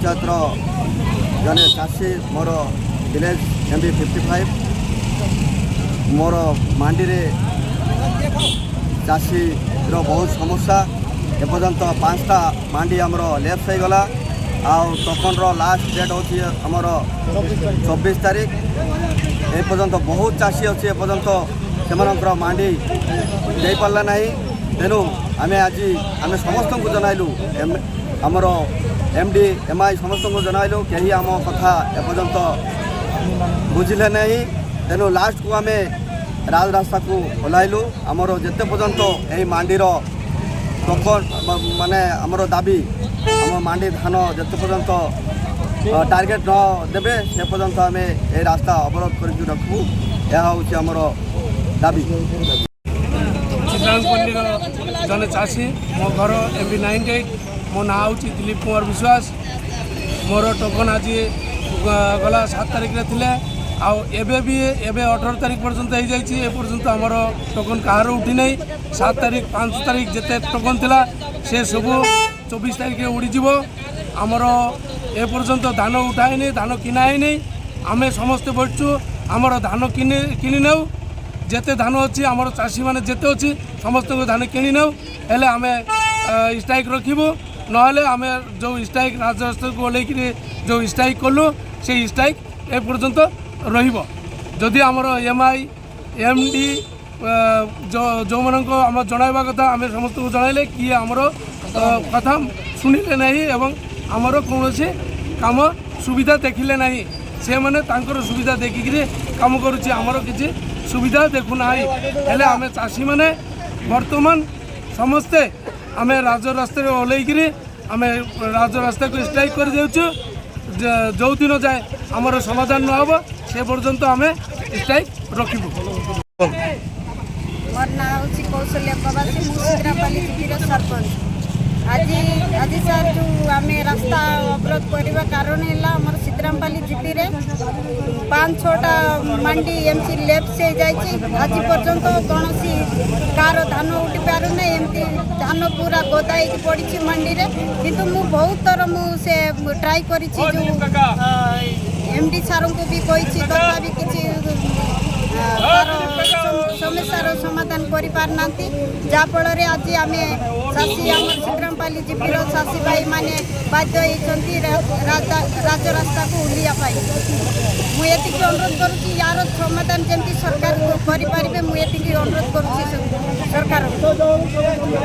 पंचायतर जने चाषी मोर village MB 55 मोर मांडी रे चाषी बहुत समस्या एपर्यंत 5टा मांडी आमर लेफ्ट हो गला टोकन लास्ट डेट होची आमर 24 तारीख एपर्यंत बहुत चाषी अच्छी एपर्यंत से मांडी दे पारा ना तेणु आम आज आम समस्त को जनइलु आमर MD MI समस्त को जनइलु कहीं आम कथा एपर्यंत बुझिले नहीं तेणु लास्ट को आम राजरास्ता को ओह्लू आमर जिते पर्यंत यही मांडीर टोकन माने आमर दाबी आम मांडी धान जिते पर्यंत टार्गेट न देवे से पर्यंत आम ये रास्ता अवरोध कर रखू यह हूँ आमर दाबी। चित्रांगपल्ली जने चाषी मो घर MB 98 मो ना हूँ दिलीप कुमार विश्वास मोर टोकन आज गला 7 तारीख रे थिले एबे 18 तारीख पर्यंत हो जाए पर्यंत आमर टोकन कहार उठी नहीं 7 तारीख 5 तारीख जिते टोकन थिला से सब 24 तारीख उड़ीज आमर ए पर्यंत धान उठाई नहीं धान किना ही नहीं आम समस्ते बढ़चु आमर धान किनी नौ जिते धान अच्छी आमर चाषी मैंने जिते अच्छी समस्त धान किनी नौ हेले आम स्ट्राइक रखू नहले आम जो स्ट्राइक राजरास्ता को ओल्ल जो स्ट्राइक कलु से स्ट्राइक ए पर्यंत रही आमर MI MD जो मानक आम जनवा कथा आम समस्त को जनइले किए आमर कथा शुणिले नहीं एवं आमर कौन काम सुविधा देखिले नहीं से मैंने तांकर सुविधा देखिक काम करुच्ची आमर किसी सुविधा देखुना हेले आम चाषी मैंने बर्तमान समस्ते आम राजरास्ता ओल्ल आम राजरास्ता को स्ट्राइक कर देउछु जो दिन जाए आमर समाधान न हो से पर्यंत आम स्ट्राइक रखू। मोर ना हूँ कौशल्या प्रवासी मुद्रापाली जीपीर सरपंच आज सर जो आम रास्ता अवरोध करने कारण है आमर सिद्धरामपाली जीपी रे 5-6टा मंडी एमसी लेफ्ट से जाइए आज पर्यंत कौन कार धान उठी पार ना एमती धान पूरा गदाई पड़ी मंडी रे किंतु मु बहुत थर मुझे ट्राई करी जो MD सार को भी कही तथा किसी समस्यार समाधान कर पारना जहाँफल आज आम चाषी आम सिद्धरामपाली जीपीर चाषी भाई मैंने बाध्य होती राजरास्ता को ओह्लैया मुझे अनुरोध करुँच यार समाधान जमी सरकार करें मुझे अनुरोध करुँच सरकार।